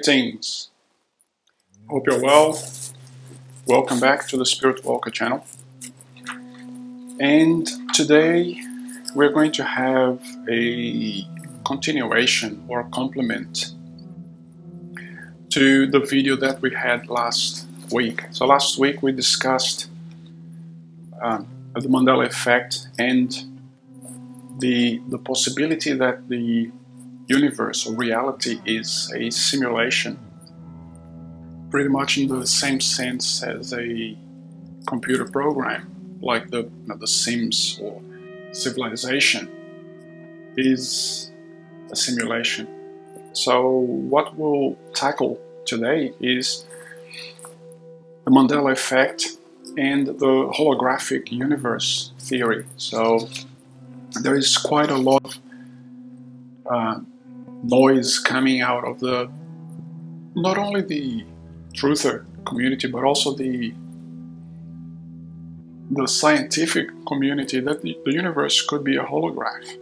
Greetings. Hope you're well. Welcome back to the Spirit Walker channel. And today we're going to have a continuation or complement to the video that we had last week. So last week we discussed the Mandela Effect and the possibility that the universe or reality is a simulation, pretty much in the same sense as a computer program, like the Sims or civilization is a simulation. So what we'll tackle today is the Mandela Effect and the Holographic Universe theory. So there is quite a lot of noise coming out of not only the truther community, but also the scientific community that the universe could be a holograph.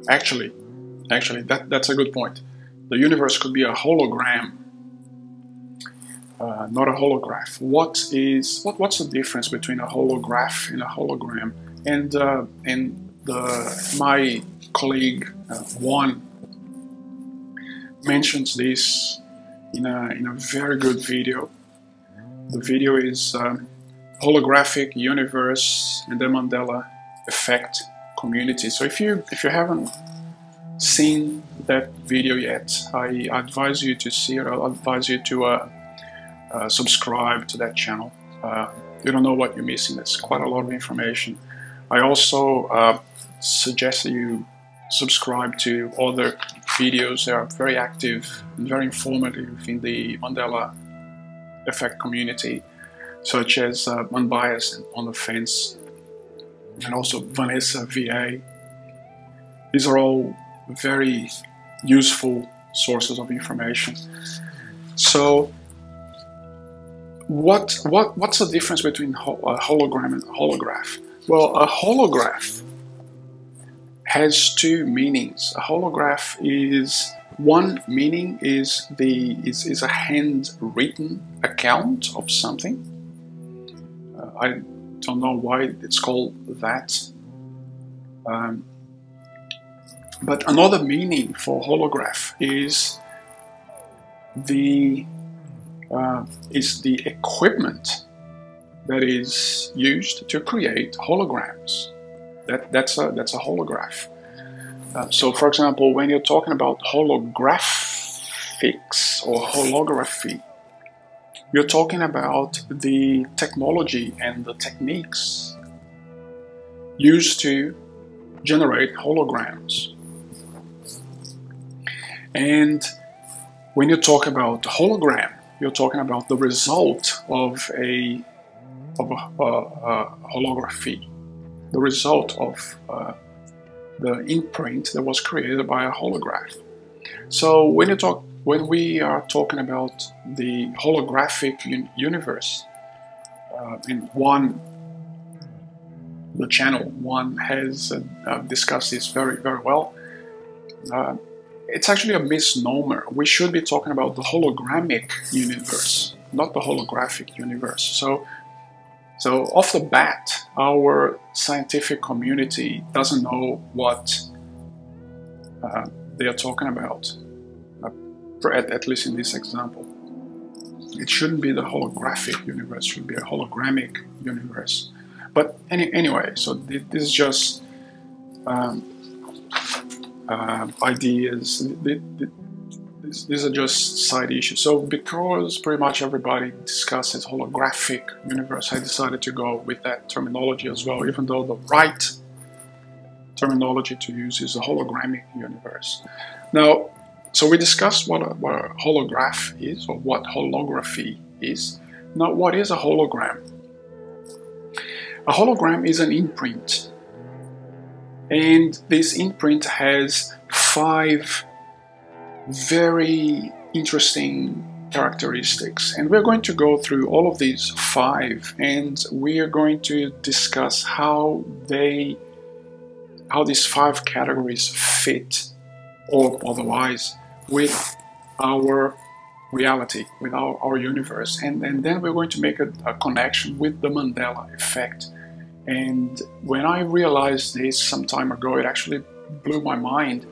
Actually, that's a good point. The universe could be a hologram, not a holograph. What's the difference between a holograph and a hologram? And my colleague Juan mentions this in a very good video. The video is Holographic Universe and the Mandela Effect community. So if you haven't seen that video yet, I advise you to see it. I advise you to subscribe to that channel. You don't know what you're missing. There's quite a lot of information. I also suggest that you subscribe to other videos. They are very active and very informative in the Mandela Effect community, such as Unbiased and On the Fence, and also Vanessa VA. These are all very useful sources of information. So what's the difference between a hologram and a holograph? Well, a holograph has two meanings. A holograph is, one meaning is a handwritten account of something. I don't know why it's called that. But another meaning for holograph is the equipment that is used to create holograms. That's a holograph. So, for example, when you're talking about holographics or holography, you're talking about the technology and the techniques used to generate holograms. And when you talk about hologram, you're talking about the result of a holography, the result of the imprint that was created by a holograph. So when we are talking about the holographic universe, in the channel one has discussed this very, very well. It's actually a misnomer. We should be talking about the hologramic universe, not the holographic universe. So off the bat, our scientific community doesn't know what they are talking about, at least in this example. It shouldn't be the holographic universe, it should be a hologramic universe. But anyway, so this is just ideas. These are just side issues. So because pretty much everybody discusses holographic universe, I decided to go with that terminology as well, even though the right terminology to use is the hologramic universe. Now, so we discussed what a holograph is, or what holography is. Now, what is a hologram? A hologram is an imprint. And this imprint has 5 very interesting characteristics, and we're going to go through all of these 5, and we are going to discuss how these 5 categories fit or otherwise with our reality, with our universe. And then we're going to make a connection with the Mandela Effect. And when I realized this some time ago, it actually blew my mind.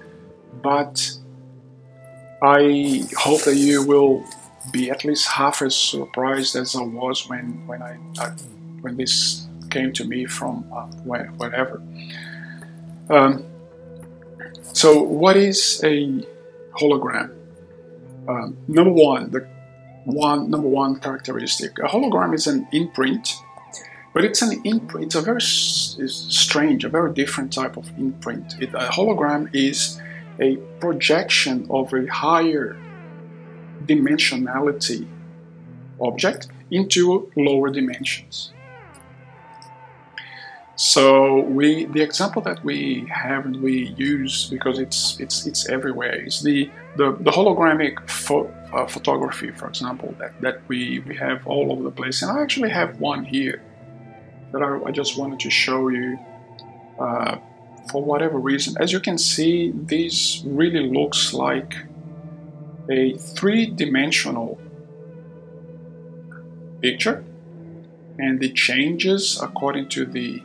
But I hope that you will be at least half as surprised as I was when this came to me from whatever. So what is a hologram? Number one characteristic. A hologram is an imprint, but it's an imprint. It's a very strange, a very different type of imprint. A hologram is a projection of a higher dimensionality object into lower dimensions. So the example that we have and we use, because it's everywhere, is the hologramic photography, for example, that we have all over the place. And I actually have one here that I just wanted to show you for whatever reason. As you can see, this really looks like a three-dimensional picture, and it changes according to the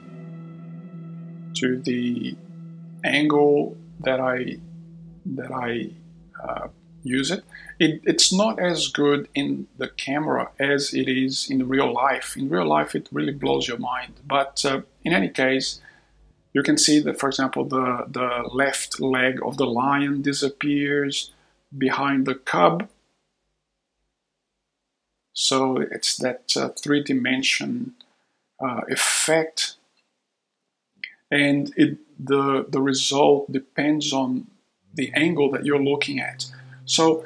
angle that I use it. It's not as good in the camera as it is in real life. In real life, it really blows your mind. But in any case, you can see that, for example, the left leg of the lion disappears behind the cub. So it's that three-dimension effect. And the result depends on the angle that you're looking at. So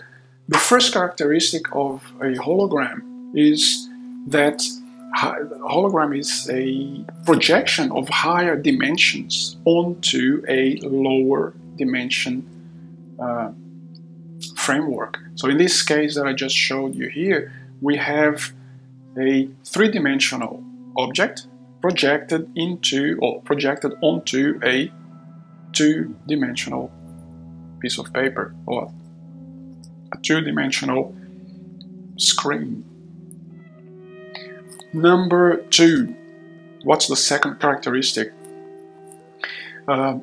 the first characteristic of a hologram is that the hologram is a projection of higher dimensions onto a lower dimension framework. So in this case that I just showed you here, we have a three-dimensional object projected onto a two-dimensional piece of paper, or a two-dimensional screen. Number two, what's the second characteristic? That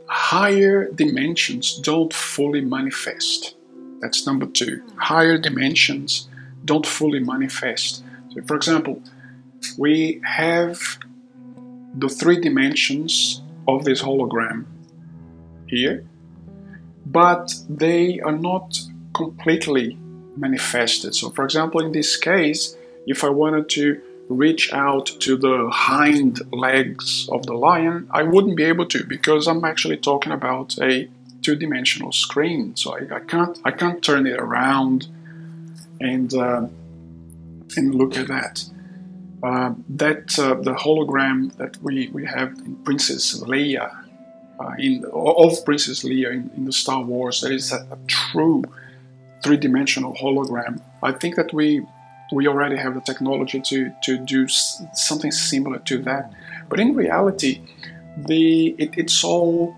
higher dimensions don't fully manifest. That's number two. Higher dimensions don't fully manifest. So, for example, we have the three dimensions of this hologram here, but they are not completely manifested. So, for example, in this case, if I wanted to reach out to the hind legs of the lion, I wouldn't be able to, because I'm actually talking about a two-dimensional screen. So I can't turn it around and look at that. The hologram that we have in Princess Leia, of Princess Leia in the Star Wars, that is a true three-dimensional hologram. I think that we already have the technology to do something similar to that. But in reality, it's all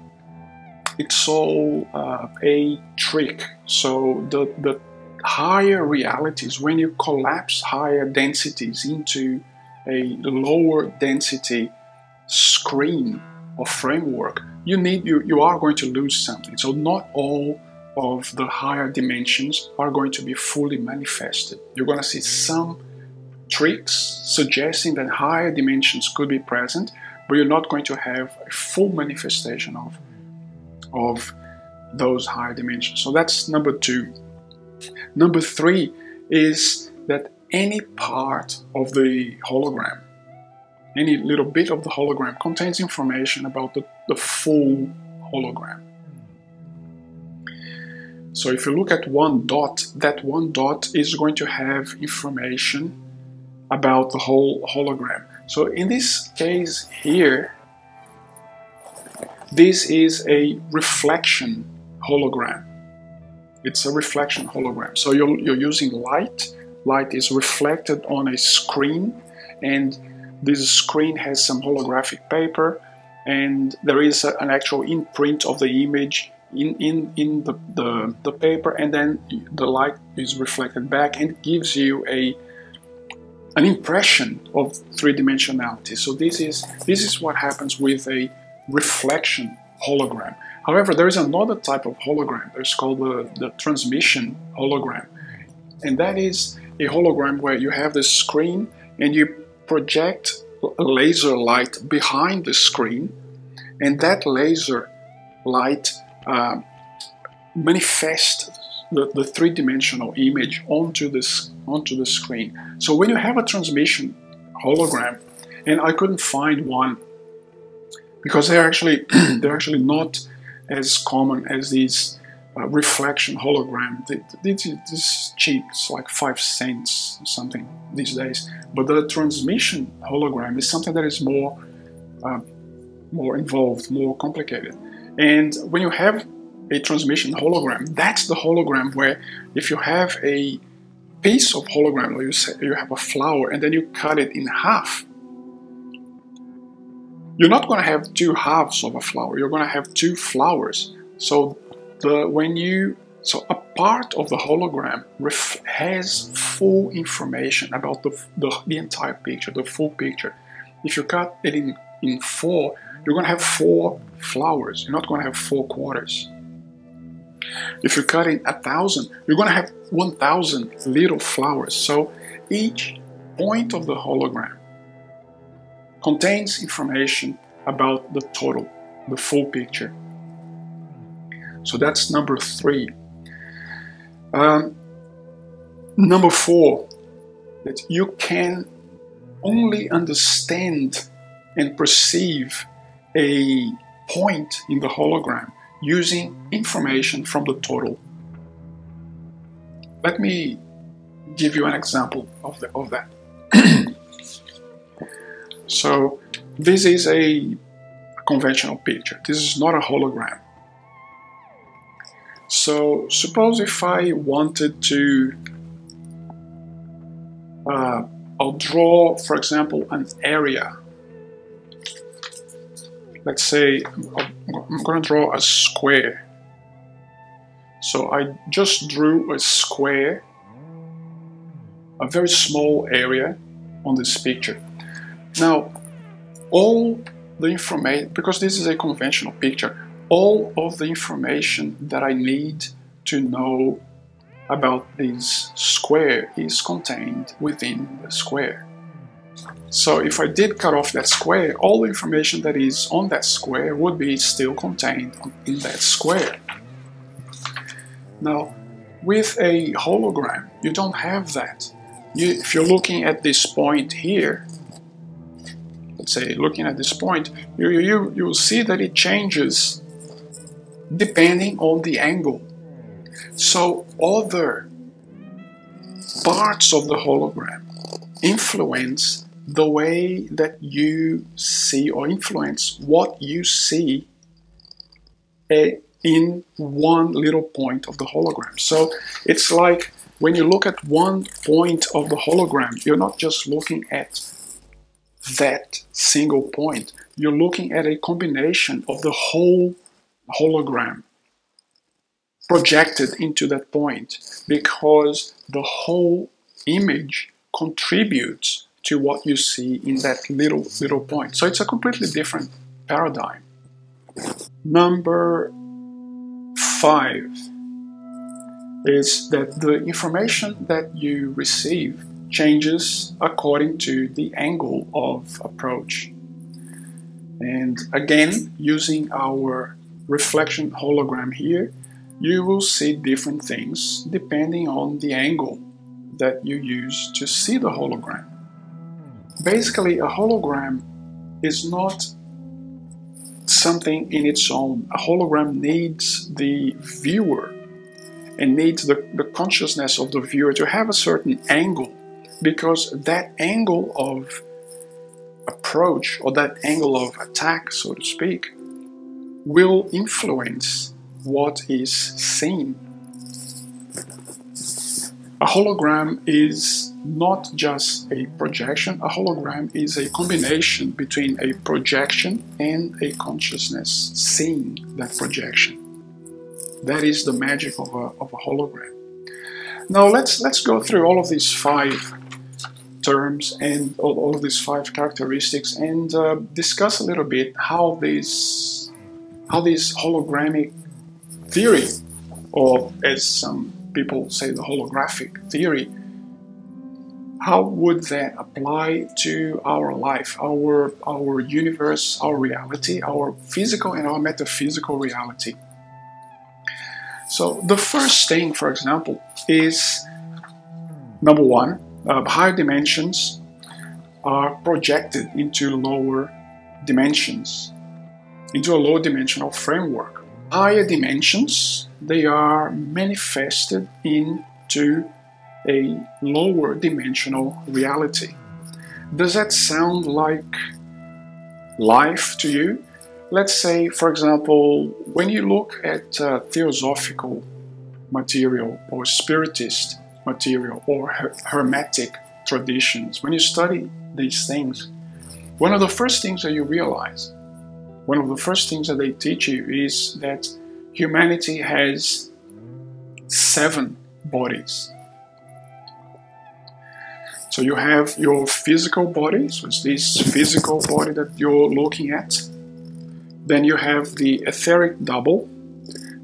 a trick. So the higher realities, when you collapse higher densities into a lower density screen or framework, you are going to lose something. So not all of the higher dimensions are going to be fully manifested. You're going to see some tricks suggesting that higher dimensions could be present, but you're not going to have a full manifestation of those higher dimensions. So that's number two. Number three is that any part of the hologram, any little bit of the hologram, contains information about the full hologram. So if you look at one dot, that one dot is going to have information about the whole hologram. So in this case here, this is a reflection hologram. It's a reflection hologram. So you're using light. Light is reflected on a screen, and this screen has some holographic paper, and there is an actual imprint of the image in the paper, and then the light is reflected back and gives you an impression of three-dimensionality. So this is what happens with a reflection hologram. However, there is another type of hologram. It's called the transmission hologram, and that is a hologram where you have the screen and you project a laser light behind the screen, and that laser light manifests the three-dimensional image onto the screen. So when you have a transmission hologram, and I couldn't find one because they're actually not as common as these reflection hologram. This is cheap. It's like 5 cents or something these days. But the transmission hologram is something that is more involved, more complicated. And when you have a transmission hologram, that's the hologram where if you have a piece of hologram, or you have a flower, and then you cut it in half, you're not going to have two halves of a flower. You're going to have two flowers. So a part of the hologram has full information about the entire picture, the full picture. If you cut it in 4, you're going to have 4 flowers. You're not going to have 4 quarters. If you cut in 1,000, you're going to have 1,000 little flowers. So each point of the hologram contains information about the total, the full picture. So that's number 3. Number 4, that you can only understand and perceive a point in the hologram using information from the total. Let me give you an example of that. So this is a conventional picture. This is not a hologram. So suppose if I wanted to, I'll draw, for example, an area. Let's say I'm going to draw a square. So I just drew a square, a very small area on this picture. Now, all the information, because this is a conventional picture, all of the information that I need to know about this square is contained within the square. So if I did cut off that square, all the information that is on that square would be still contained in that square. Now, with a hologram, you don't have that. If you're looking at this point here, let's say looking at this point, you will see that it changes depending on the angle. So other parts of the hologram influence the way that you see, or influence what you see in one little point of the hologram. So it's like when you look at one point of the hologram, you're not just looking at that single point. You're looking at a combination of the whole hologram projected into that point, because the whole image contributes to what you see in that little point. So it's a completely different paradigm. Number 5 is that the information that you receive changes according to the angle of approach. And again, using our reflection hologram here, you will see different things depending on the angle that you use to see the hologram. Basically, a hologram is not something in its own. A hologram needs the viewer and needs the consciousness of the viewer to have a certain angle, because that angle of approach, or that angle of attack, so to speak, will influence what is seen. A hologram is not just a projection. A hologram is a combination between a projection and a consciousness seeing that projection. That is the magic of a hologram. Now let's go through all of these 5 terms and all of these 5 characteristics and discuss a little bit how this hologramic theory, or as some people say, the holographic theory, how would that apply to our life, our universe, our reality, our physical and our metaphysical reality. So the first thing, for example, is number 1, higher dimensions are projected into lower dimensions, into a low dimensional framework. Higher dimensions, they are manifested into a lower dimensional reality. Does that sound like life to you? Let's say, for example, when you look at theosophical material or spiritist material or hermetic traditions, when you study these things, one of the first things that you realize, one of the first things that they teach you is that humanity has 7 bodies. So you have your physical body, so it's this physical body that you're looking at. Then you have the etheric double.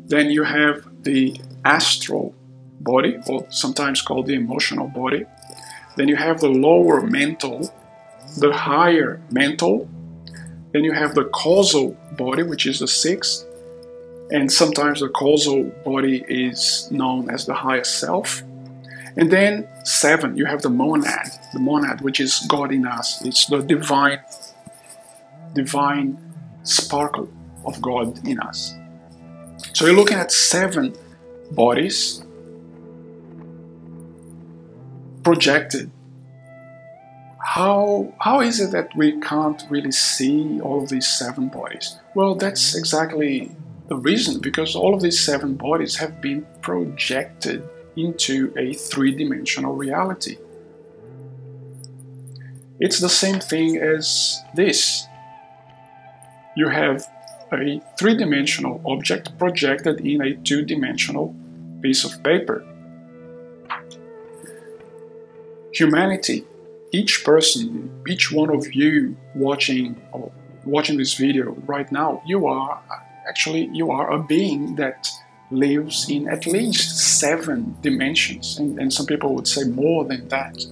Then you have the astral body, or sometimes called the emotional body. Then you have the lower mental, the higher mental. Then you have the causal body, which is the 6th. And sometimes the causal body is known as the higher self. And then 7, you have the monad, which is God in us. It's the divine sparkle of God in us. So you're looking at 7 bodies projected. How is it that we can't really see all of these 7 bodies? Well, that's exactly the reason, because all of these 7 bodies have been projected into a 3-dimensional reality. It's the same thing as this. You have a 3-dimensional object projected in a 2-dimensional piece of paper. Humanity, each person, each one of you watching this video right now, you are a being that lives in at least 7 dimensions, and some people would say more than that.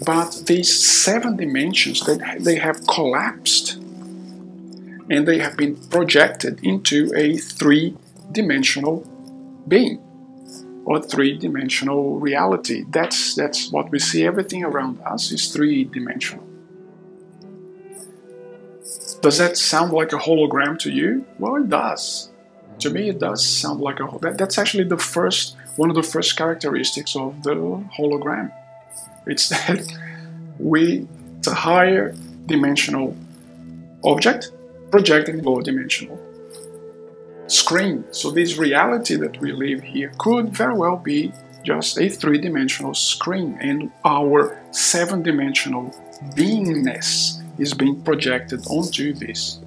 But these 7 dimensions, they have collapsed, and they have been projected into a 3-dimensional being, or 3-dimensional reality. That's what we see. Everything around us is 3-dimensional. Does that sound like a hologram to you? Well, it does. To me, it does sound like that's actually one of the first characteristics of the hologram. It's that it's a higher dimensional object projecting lower dimensional screen. So this reality that we live here could very well be just a 3-dimensional screen, and our 7-dimensional beingness is being projected onto this.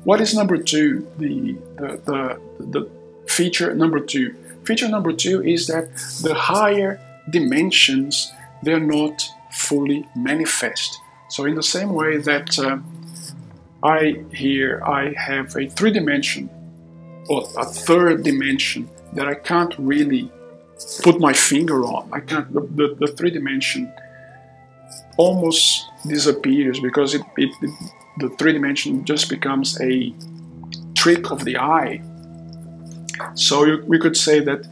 What is number 2? The feature number 2. Feature number 2 is that the higher dimensions, they're not fully manifest. So in the same way that I have a 3-dimension or a 3rd dimension that I can't really put my finger on. I can't. The 3-dimension almost disappears because the 3-dimension just becomes a trick of the eye. So we could say that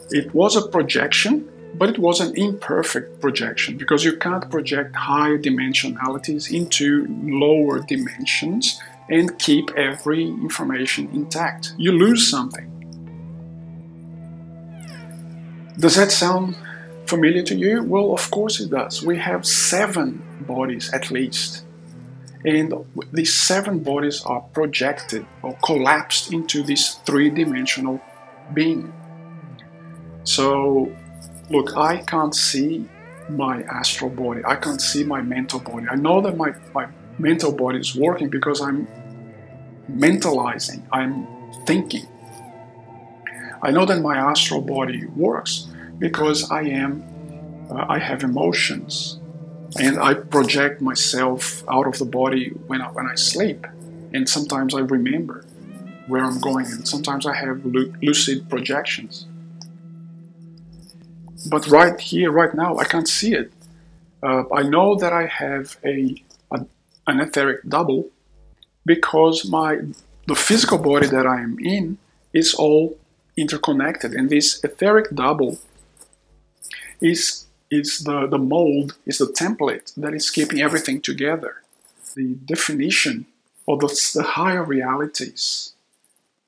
it was a projection, but it was an imperfect projection, because you can't project higher dimensionalities into lower dimensions and keep every information intact. You lose something. Does that sound familiar to you? Well, of course it does. We have 7 bodies at least. And these 7 bodies are projected or collapsed into this 3-dimensional being. So, look, I can't see my astral body. I can't see my mental body. I know that my mental body is working because I'm mentalizing, I'm thinking. I know that my astral body works because I have emotions, and I project myself out of the body when I sleep, and sometimes I remember where I'm going, and sometimes I have lucid projections. But right here, right now, I can't see it. I know that I have an etheric double because the physical body that I am in is all interconnected, and this etheric double is the mold, is the template that is keeping everything together. The definition of the higher realities,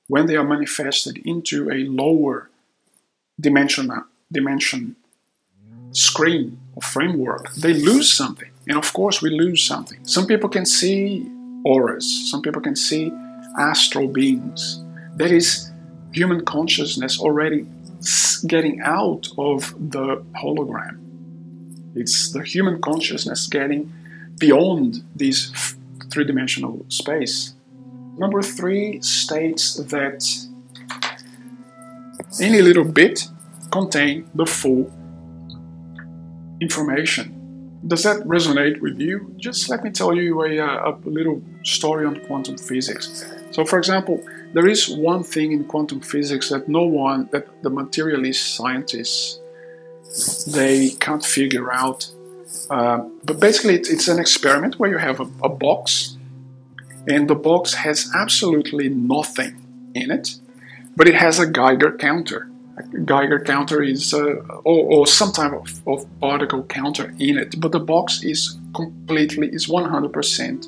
when they are manifested into a lower dimension screen or framework, they lose something. And of course we lose something. Some people can see auras, some people can see astral beings. That is human consciousness already getting out of the hologram. It's the human consciousness getting beyond this three-dimensional space. Number 3 states that any little bit contains the full information. Does that resonate with you? Just let me tell you a little story on quantum physics. So, for example, there is one thing in quantum physics that that the materialist scientists, they can't figure out. But basically, it's an experiment where you have a box, and the box has absolutely nothing in it, but it has a Geiger counter. A Geiger counter is, or some type of particle counter in it, but the box is 100%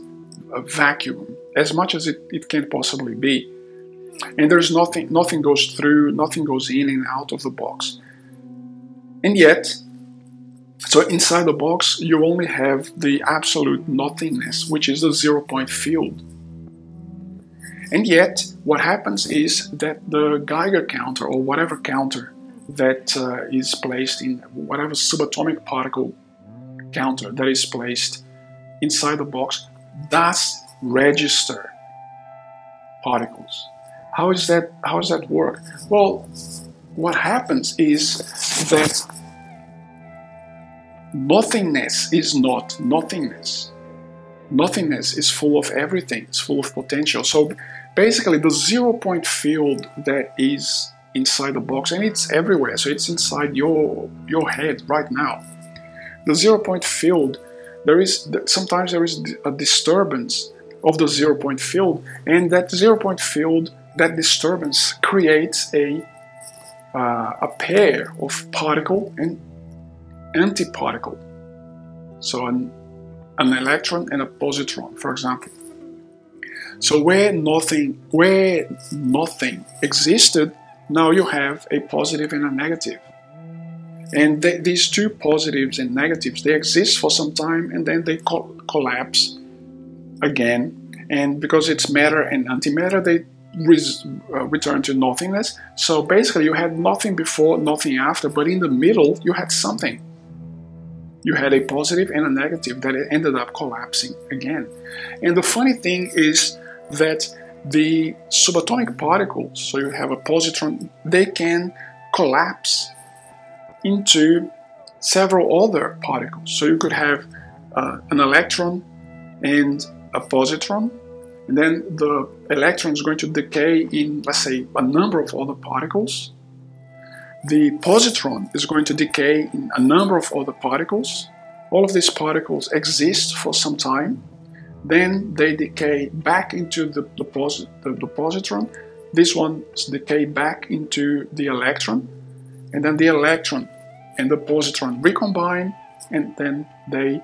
a vacuum, as much as it can possibly be. And there's nothing goes through, nothing goes in and out of the box. And yet, so inside the box, you only have the absolute nothingness, which is the 0-point field. And yet, what happens is that the Geiger counter, or whatever counter that is placed in, whatever subatomic particle counter that is placed inside the box, does register particles. How does that work? Well, what happens is that nothingness is not nothingness. Nothingness is full of everything. It's full of potential. So basically, the 0-point field that is inside the box, and it's everywhere. So it's inside your head right now. The 0-point field, sometimes there is a disturbance of the 0-point field, and that 0-point field, that disturbance creates a pair of particle and antiparticle. So an electron and a positron, for example. So where nothing existed, now you have a positive and a negative. And these two positives and negatives, they exist for some time, and then they collapse again. And because it's matter and antimatter, they return to nothingness. So basically you had nothing before, nothing after, but in the middle you had something. You had a positive and a negative that ended up collapsing again. And the funny thing is that the subatomic particles, so you have a positron, they can collapse into several other particles. So you could have an electron and a positron, and then the electron is going to decay in, let's say, a number of other particles. The positron is going to decay in a number of other particles. All of these particles exist for some time. Then they decay back into the positron. This one's decay back into the electron. And then the electron and the positron recombine, and then they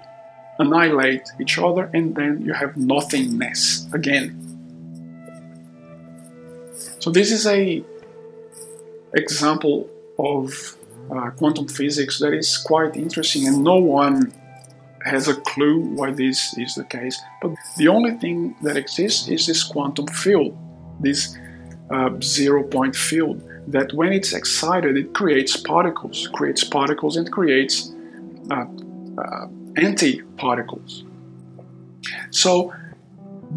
annihilate each other, and then you have nothingness again. So this is an example of quantum physics that is quite interesting, and no one has a clue why this is the case. But the only thing that exists is this quantum field, this 0-point field, that when it's excited, it creates particles and creates antiparticles. So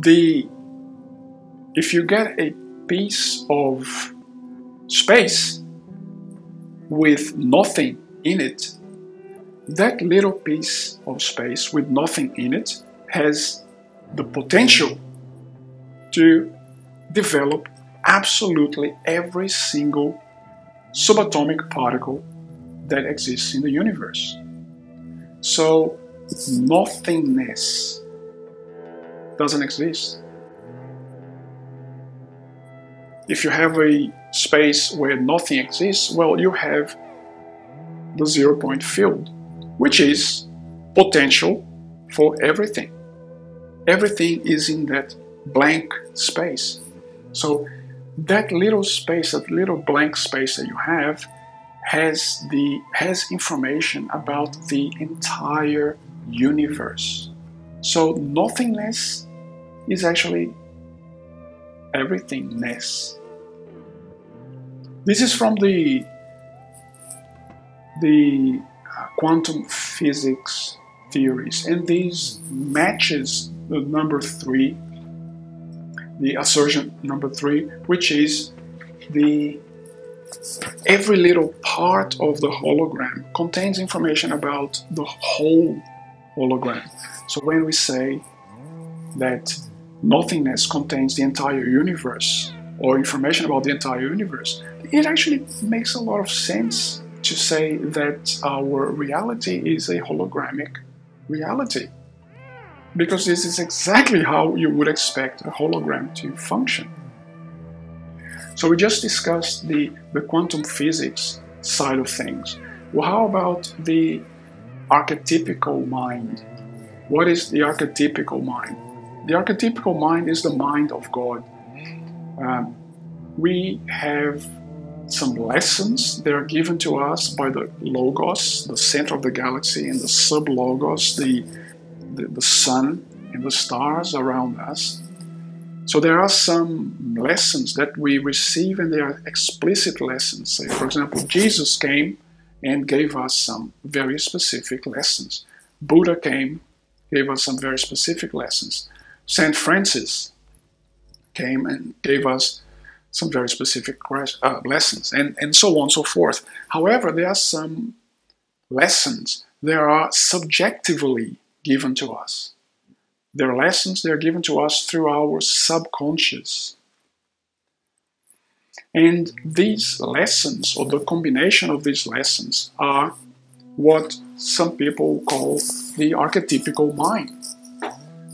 if you get a piece of space with nothing in it, that little piece of space with nothing in it has the potential to develop absolutely every single subatomic particle that exists in the universe. So nothingness doesn't exist. If you have a space where nothing exists, well, you have the 0-point field, which is potential for everything. Everything is in that blank space. So that little space, that little blank space that you have, has information about the entire universe. So nothingness is actually everythingness. This is from the quantum physics theories, and this matches the number 3, the assertion number 3, which is every little part of the hologram contains information about the whole hologram. So when we say that nothingness contains the entire universe, or information about the entire universe, it actually makes a lot of sense to say that our reality is a hologramic reality, because this is exactly how you would expect a hologram to function. So we just discussed the quantum physics side of things. Well, how about the archetypical mind? What is the archetypical mind? The archetypical mind is the mind of God. We have some lessons that are given to us by the Logos, the center of the galaxy, and the sub-Logos, the sun and the stars around us. So there are some lessons that we receive, and they are explicit lessons. Say, for example, Jesus came and gave us some very specific lessons. Buddha came, gave us some very specific lessons. St. Francis came and gave us some very specific lessons, and so on and so forth. However, there are some lessons that are subjectively given to us. There are lessons that are given to us through our subconscious. And these lessons, or the combination of these lessons, are what some people call the archetypical mind.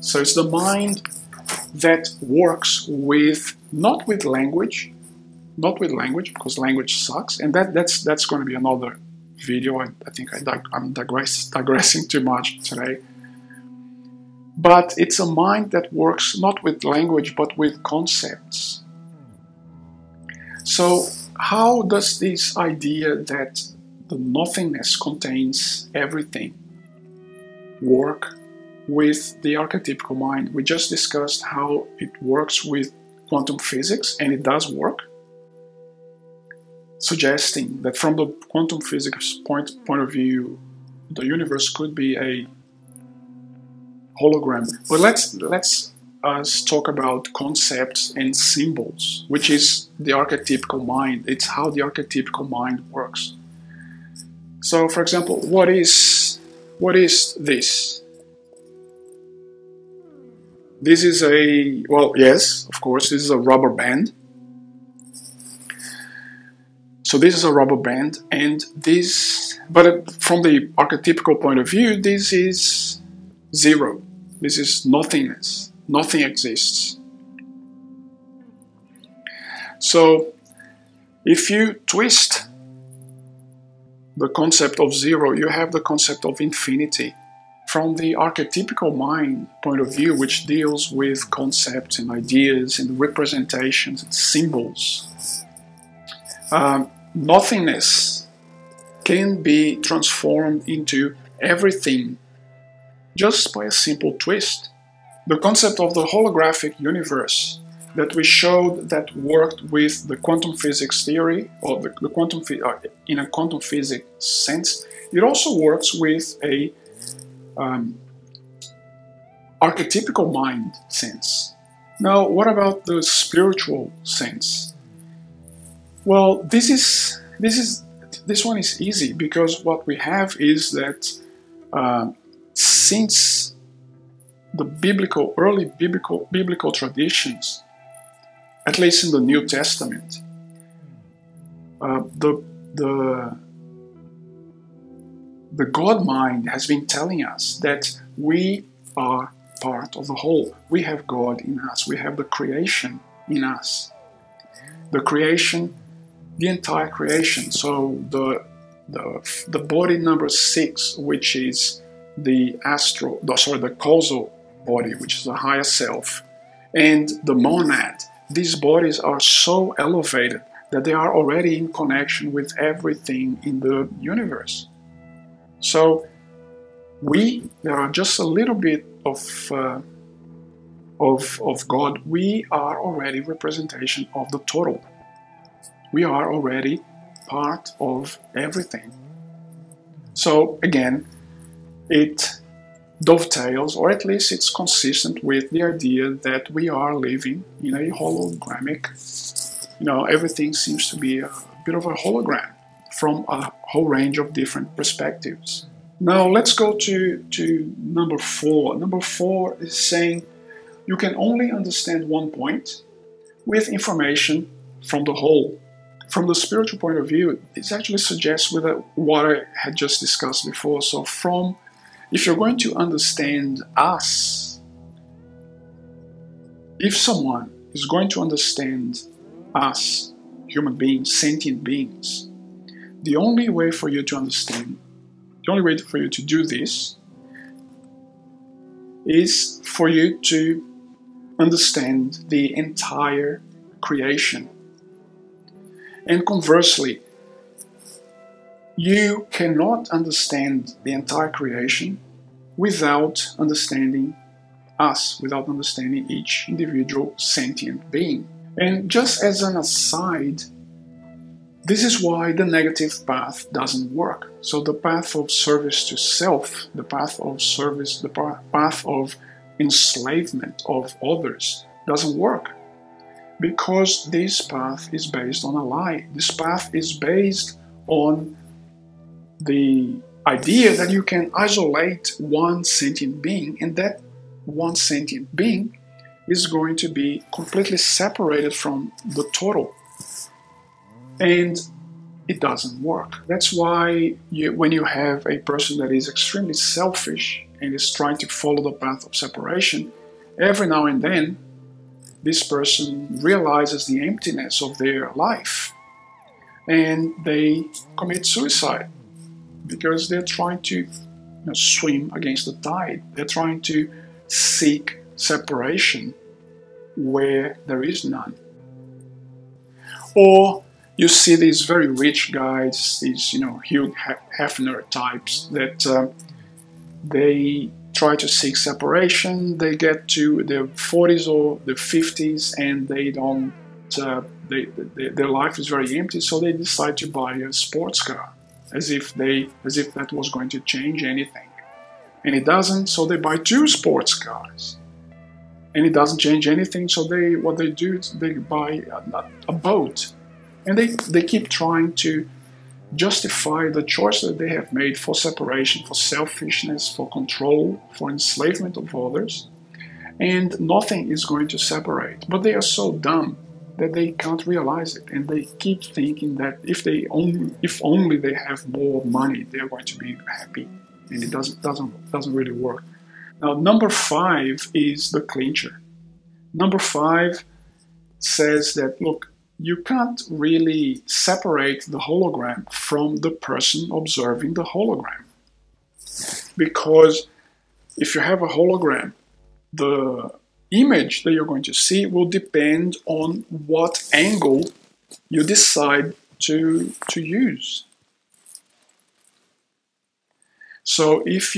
So it's the mind that works not with language, because language sucks, and that's going to be another video. I think I'm digressing too much today. But it's a mind that works not with language, but with concepts. So how does this idea that the nothingness contains everything work with the archetypical mind? We just discussed how it works with quantum physics, and it does work, suggesting that from the quantum physics point of view, the universe could be a hologram. But let's talk about concepts and symbols, which is the archetypical mind. It's how the archetypical mind works. So, for example, what is this? This is yes, of course, this is a rubber band. So this is a rubber band, and but from the archetypical point of view, this is zero. This is nothingness. Nothing exists. So if you twist the concept of zero, you have the concept of infinity. From the archetypical mind point of view, which deals with concepts and ideas and representations and symbols, nothingness can be transformed into everything just by a simple twist. The concept of the holographic universe that we showed that worked with the quantum physics theory, or the quantum in a quantum physics sense, it also works with a archetypical mind sense. Now, what about the spiritual sense? Well, this one is easy, because what we have is that since the early biblical traditions, at least in the New Testament, the God mind has been telling us that we are part of the whole. We have God in us. We have the creation in us. The creation, the entire creation. So the body number 6, which is the astral, the causal body, which is the higher self, and the monad. These bodies are so elevated that they are already in connection with everything in the universe. So there are just a little bit of God. We are already representation of the total. We are already part of everything. So again, it dovetails, or at least it's consistent with the idea that we are living in a hologramic, everything seems to be a bit of a hologram from a whole range of different perspectives. Now let's go to number 4. Number 4 is saying you can only understand one point with information from the whole. From the spiritual point of view, this actually suggests with what I had just discussed before. So if you're going to understand us, if someone is going to understand us, human beings, sentient beings, the only way for you to understand, the only way for you to do this is for you to understand the entire creation. And conversely, you cannot understand the entire creation without understanding us, without understanding each individual sentient being. And just as an aside, this is why the negative path doesn't work. So the path of service to self, the path of service, the path of enslavement of others doesn't work. Because this path is based on a lie. This path is based on the idea that you can isolate one sentient being, and that one sentient being is going to be completely separated from the total. And it doesn't work. That's why when you have a person that is extremely selfish and is trying to follow the path of separation, every now and then this person realizes the emptiness of their life and they commit suicide because they're trying to swim against the tide. They're trying to seek separation where there is none. Or you see these very rich guys, these Hugh Hefner types, that they try to seek separation. They get to their 40s or their 50s and they don't. Their life is very empty, so they decide to buy a sports car, as if that was going to change anything, and it doesn't. So they buy 2 sports cars, and it doesn't change anything. So what they do is they buy a boat, and they keep trying to justify the choice that they have made for separation, for selfishness, for control, for enslavement of others, and nothing is going to separate. But they are so dumb that they can't realize it, and they keep thinking that if only they have more money, they are going to be happy, and it doesn't really work. Now, number 5 is the clincher. Number 5 says that, look, you can't really separate the hologram from the person observing the hologram. Because if you have a hologram, the image that you're going to see will depend on what angle you decide to use. So if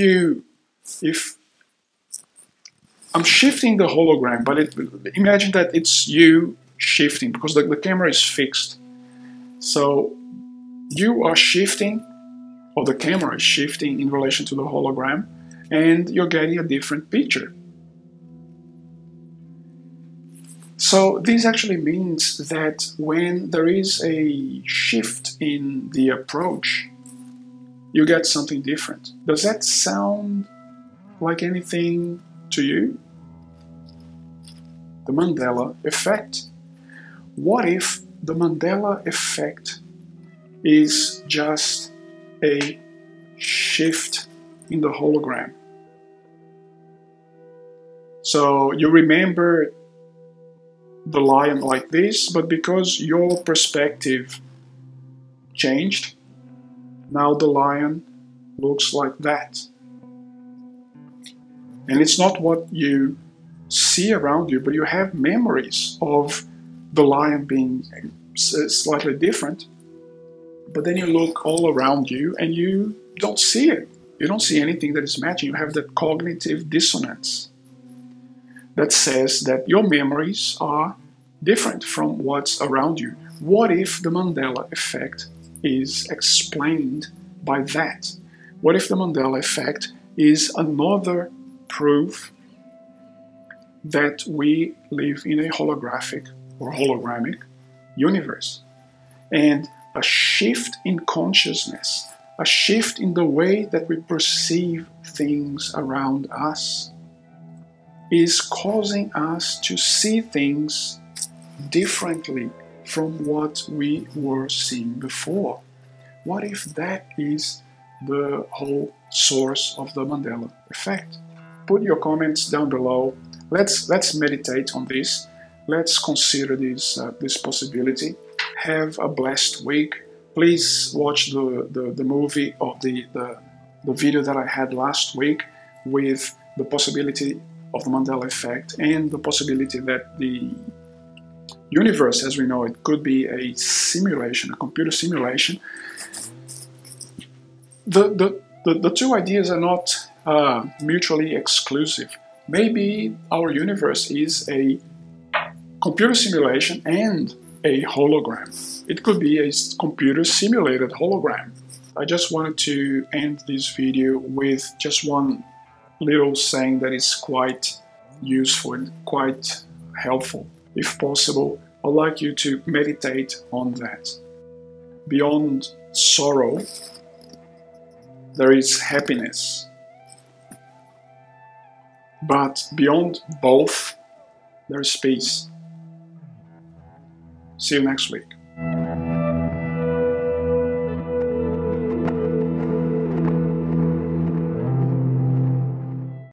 I'm shifting the hologram, but imagine that it's you shifting, because the camera is fixed. So you are shifting, or the camera is shifting in relation to the hologram, and you're getting a different picture. So So this actually means that when there is a shift in the approach, you get something different. Does that sound like anything to you? The Mandela Effect. What if the Mandela Effect is just a shift in the hologram? So you remember the lion like this, but because your perspective changed, now the lion looks like that. And it's not what you see around you, but you have memories of the lion being slightly different. But then you look all around you and you don't see it. You don't see anything that is matching. You have that cognitive dissonance that says that your memories are different from what's around you. What if the Mandela Effect is explained by that? What if the Mandela Effect is another proof that we live in a holographic or hologramic universe? And a shift in consciousness, a shift in the way that we perceive things around us, is causing us to see things differently from what we were seeing before. What if that is the whole source of the Mandela Effect? Put your comments down below. Let's meditate on this. Let's consider this possibility. Have a blessed week. Please watch the movie of the video that I had last week with the possibility of the Mandela Effect and the possibility that the universe as we know it could be a simulation, a computer simulation. The two ideas are not mutually exclusive. Maybe our universe is a computer simulation and a hologram. It could be a computer simulated hologram. I just wanted to end this video with just one little saying that is quite useful and quite helpful. If possible, I'd like you to meditate on that. Beyond sorrow, there is happiness. But beyond both, there is peace. See you next week.